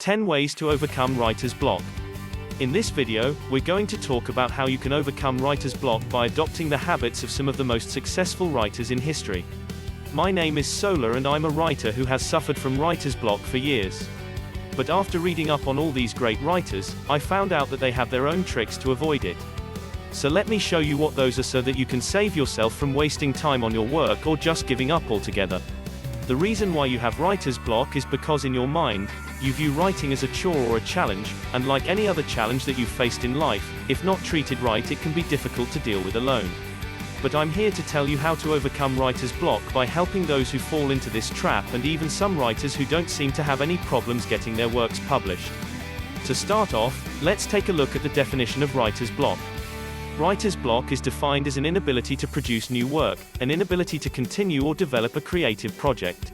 10 ways to overcome writer's block. In this video, we're going to talk about how you can overcome writer's block by adopting the habits of some of the most successful writers in history. My name is Solar and I'm a writer who has suffered from writer's block for years. But after reading up on all these great writers, I found out that they have their own tricks to avoid it. So let me show you what those are so that you can save yourself from wasting time on your work or just giving up altogether. The reason why you have writer's block is because in your mind, you view writing as a chore or a challenge, and like any other challenge that you've faced in life, if not treated right, it can be difficult to deal with alone. But I'm here to tell you how to overcome writer's block by helping those who fall into this trap and even some writers who don't seem to have any problems getting their works published. To start off, let's take a look at the definition of writer's block. Writer's block is defined as an inability to produce new work, an inability to continue or develop a creative project.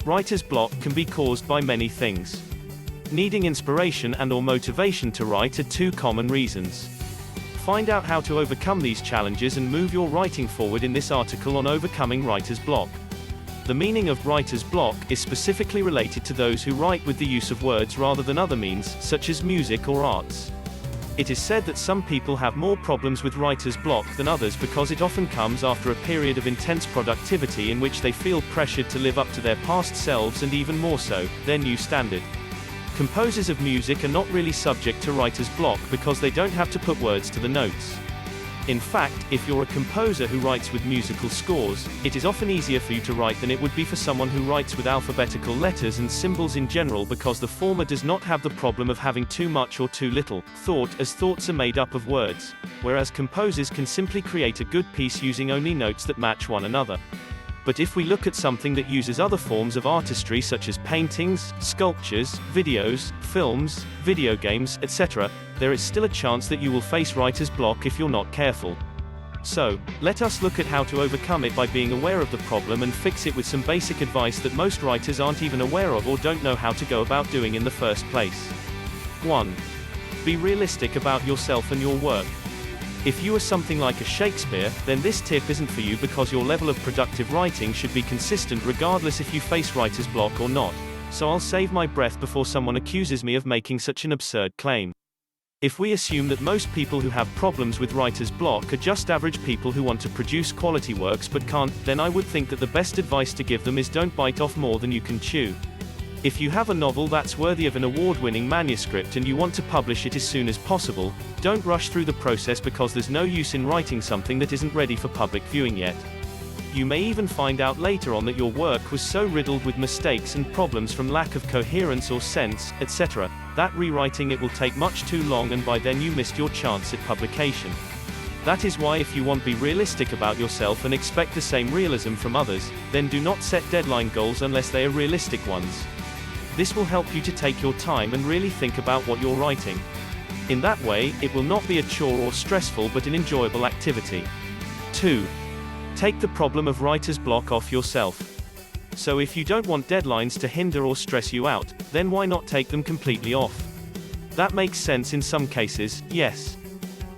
Writer's block can be caused by many things. Needing inspiration and/or motivation to write are two common reasons. Find out how to overcome these challenges and move your writing forward in this article on overcoming writer's block. The meaning of writer's block is specifically related to those who write with the use of words rather than other means, such as music or arts. It is said that some people have more problems with writer's block than others because it often comes after a period of intense productivity in which they feel pressured to live up to their past selves and even more so, their new standard. Composers of music are not really subject to writer's block because they don't have to put words to the notes. In fact, if you're a composer who writes with musical scores, it is often easier for you to write than it would be for someone who writes with alphabetical letters and symbols in general, because the former does not have the problem of having too much or too little thought, as thoughts are made up of words, whereas composers can simply create a good piece using only notes that match one another. But if we look at something that uses other forms of artistry such as paintings, sculptures, videos, films, video games, etc., there is still a chance that you will face writer's block if you're not careful. So, let us look at how to overcome it by being aware of the problem and fix it with some basic advice that most writers aren't even aware of or don't know how to go about doing in the first place. 1. Be realistic about yourself and your work. If you are something like a Shakespeare, then this tip isn't for you because your level of productive writing should be consistent regardless if you face writer's block or not. So I'll save my breath before someone accuses me of making such an absurd claim. If we assume that most people who have problems with writer's block are just average people who want to produce quality works but can't, then I would think that the best advice to give them is don't bite off more than you can chew. If you have a novel that's worthy of an award-winning manuscript and you want to publish it as soon as possible, don't rush through the process because there's no use in writing something that isn't ready for public viewing yet. You may even find out later on that your work was so riddled with mistakes and problems from lack of coherence or sense, etc., that rewriting it will take much too long, and by then you missed your chance at publication. That is why if you want to be realistic about yourself and expect the same realism from others, then do not set deadline goals unless they are realistic ones. This will help you to take your time and really think about what you're writing. In that way, it will not be a chore or stressful but an enjoyable activity. 2. Take the problem of writer's block off yourself. So if you don't want deadlines to hinder or stress you out, then why not take them completely off? That makes sense in some cases, yes.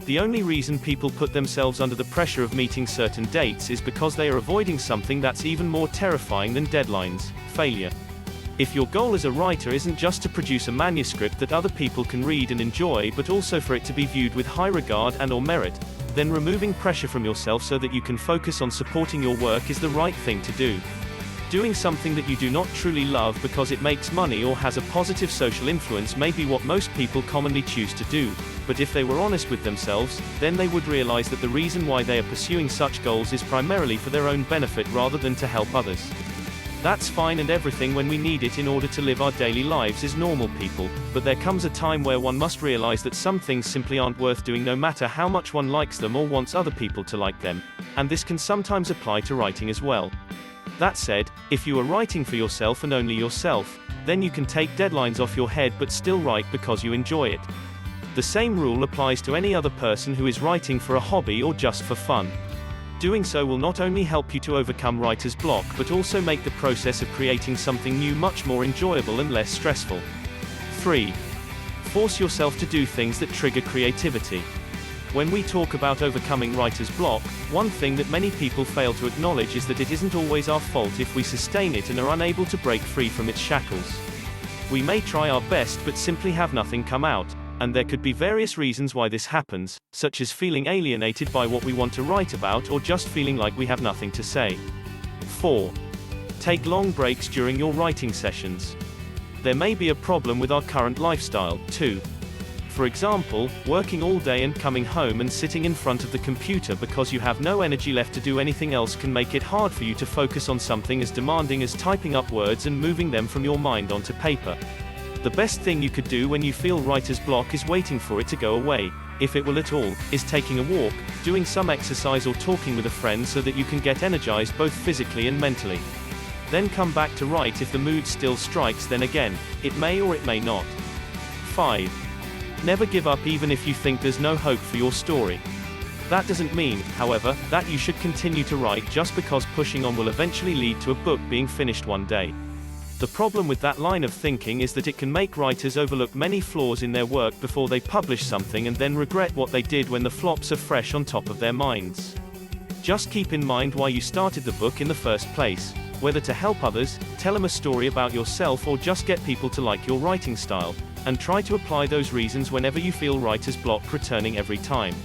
The only reason people put themselves under the pressure of meeting certain dates is because they are avoiding something that's even more terrifying than deadlines: failure. If your goal as a writer isn't just to produce a manuscript that other people can read and enjoy but also for it to be viewed with high regard and/or merit, then removing pressure from yourself so that you can focus on supporting your work is the right thing to do. Doing something that you do not truly love because it makes money or has a positive social influence may be what most people commonly choose to do, but if they were honest with themselves, then they would realize that the reason why they are pursuing such goals is primarily for their own benefit rather than to help others. That's fine and everything when we need it in order to live our daily lives as normal people, but there comes a time where one must realize that some things simply aren't worth doing no matter how much one likes them or wants other people to like them, and this can sometimes apply to writing as well. That said, if you are writing for yourself and only yourself, then you can take deadlines off your head but still write because you enjoy it. The same rule applies to any other person who is writing for a hobby or just for fun. Doing so will not only help you to overcome writer's block but also make the process of creating something new much more enjoyable and less stressful. 3. Force yourself to do things that trigger creativity. When we talk about overcoming writer's block, one thing that many people fail to acknowledge is that it isn't always our fault if we sustain it and are unable to break free from its shackles. We may try our best but simply have nothing come out, and there could be various reasons why this happens, such as feeling alienated by what we want to write about or just feeling like we have nothing to say. 4. Take long breaks during your writing sessions. There may be a problem with our current lifestyle, too. For example, working all day and coming home and sitting in front of the computer because you have no energy left to do anything else can make it hard for you to focus on something as demanding as typing up words and moving them from your mind onto paper. The best thing you could do when you feel writer's block is waiting for it to go away, if it will at all, is taking a walk, doing some exercise or talking with a friend so that you can get energized both physically and mentally. Then come back to write if the mood still strikes, then again, it may or it may not. 5. Never give up even if you think there's no hope for your story. That doesn't mean, however, that you should continue to write just because pushing on will eventually lead to a book being finished one day. The problem with that line of thinking is that it can make writers overlook many flaws in their work before they publish something and then regret what they did when the flops are fresh on top of their minds. Just keep in mind why you started the book in the first place, whether to help others, tell them a story about yourself, or just get people to like your writing style, and try to apply those reasons whenever you feel writer's block returning every time.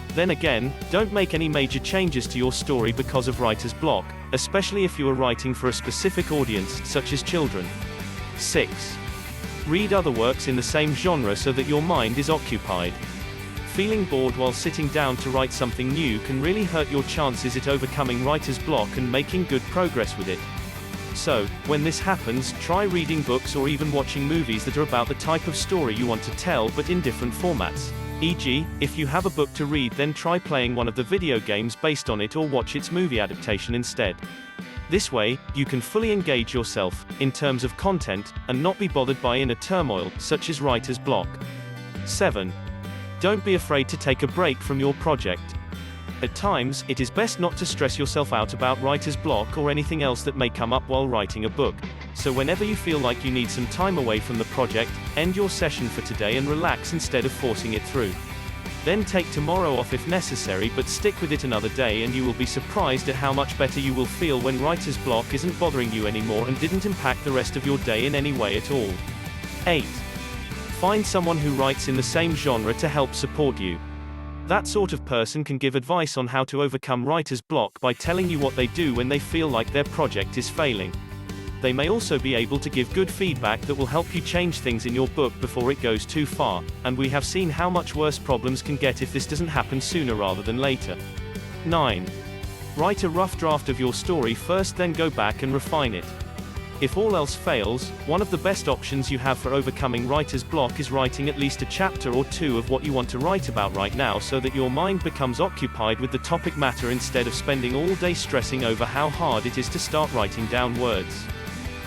Then again, don't make any major changes to your story because of writer's block, especially if you are writing for a specific audience, such as children. 6. Read other works in the same genre so that your mind is occupied. Feeling bored while sitting down to write something new can really hurt your chances at overcoming writer's block and making good progress with it. So, when this happens, try reading books or even watching movies that are about the type of story you want to tell but in different formats. E.g., if you have a book to read, then try playing one of the video games based on it or watch its movie adaptation instead. This way, you can fully engage yourself, in terms of content, and not be bothered by inner turmoil, such as writer's block. 7. Don't be afraid to take a break from your project. At times, it is best not to stress yourself out about writer's block or anything else that may come up while writing a book. So whenever you feel like you need some time away from the project, end your session for today and relax instead of forcing it through. Then take tomorrow off if necessary, but stick with it another day and you will be surprised at how much better you will feel when writer's block isn't bothering you anymore and didn't impact the rest of your day in any way at all. 8. Find someone who writes in the same genre to help support you. That sort of person can give advice on how to overcome writer's block by telling you what they do when they feel like their project is failing. They may also be able to give good feedback that will help you change things in your book before it goes too far, and we have seen how much worse problems can get if this doesn't happen sooner rather than later. 9. Write a rough draft of your story first, then go back and refine it. If all else fails, one of the best options you have for overcoming writer's block is writing at least a chapter or two of what you want to write about right now so that your mind becomes occupied with the topic matter instead of spending all day stressing over how hard it is to start writing down words.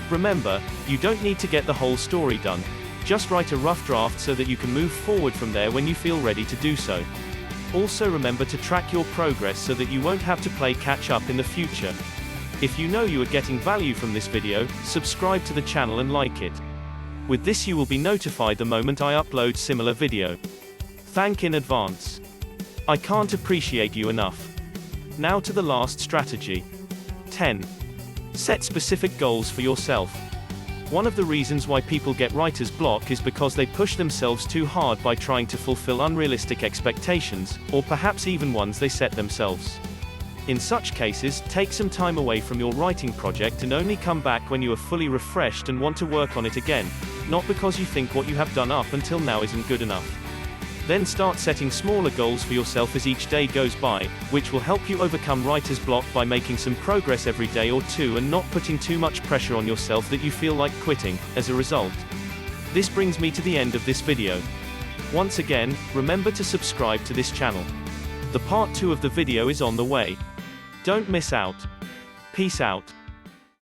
Remember, you don't need to get the whole story done. Just write a rough draft so that you can move forward from there when you feel ready to do so. Also remember to track your progress so that you won't have to play catch up in the future. If you know you are getting value from this video, subscribe to the channel and like it. With this you will be notified the moment I upload similar video. Thank in advance. I can't appreciate you enough. Now to the last strategy. 10. Set specific goals for yourself. One of the reasons why people get writer's block is because they push themselves too hard by trying to fulfill unrealistic expectations, or perhaps even ones they set themselves. In such cases, take some time away from your writing project and only come back when you are fully refreshed and want to work on it again, not because you think what you have done up until now isn't good enough. Then start setting smaller goals for yourself as each day goes by, which will help you overcome writer's block by making some progress every day or two and not putting too much pressure on yourself that you feel like quitting, as a result. This brings me to the end of this video. Once again, remember to subscribe to this channel. The part 2 of the video is on the way. Don't miss out. Peace out.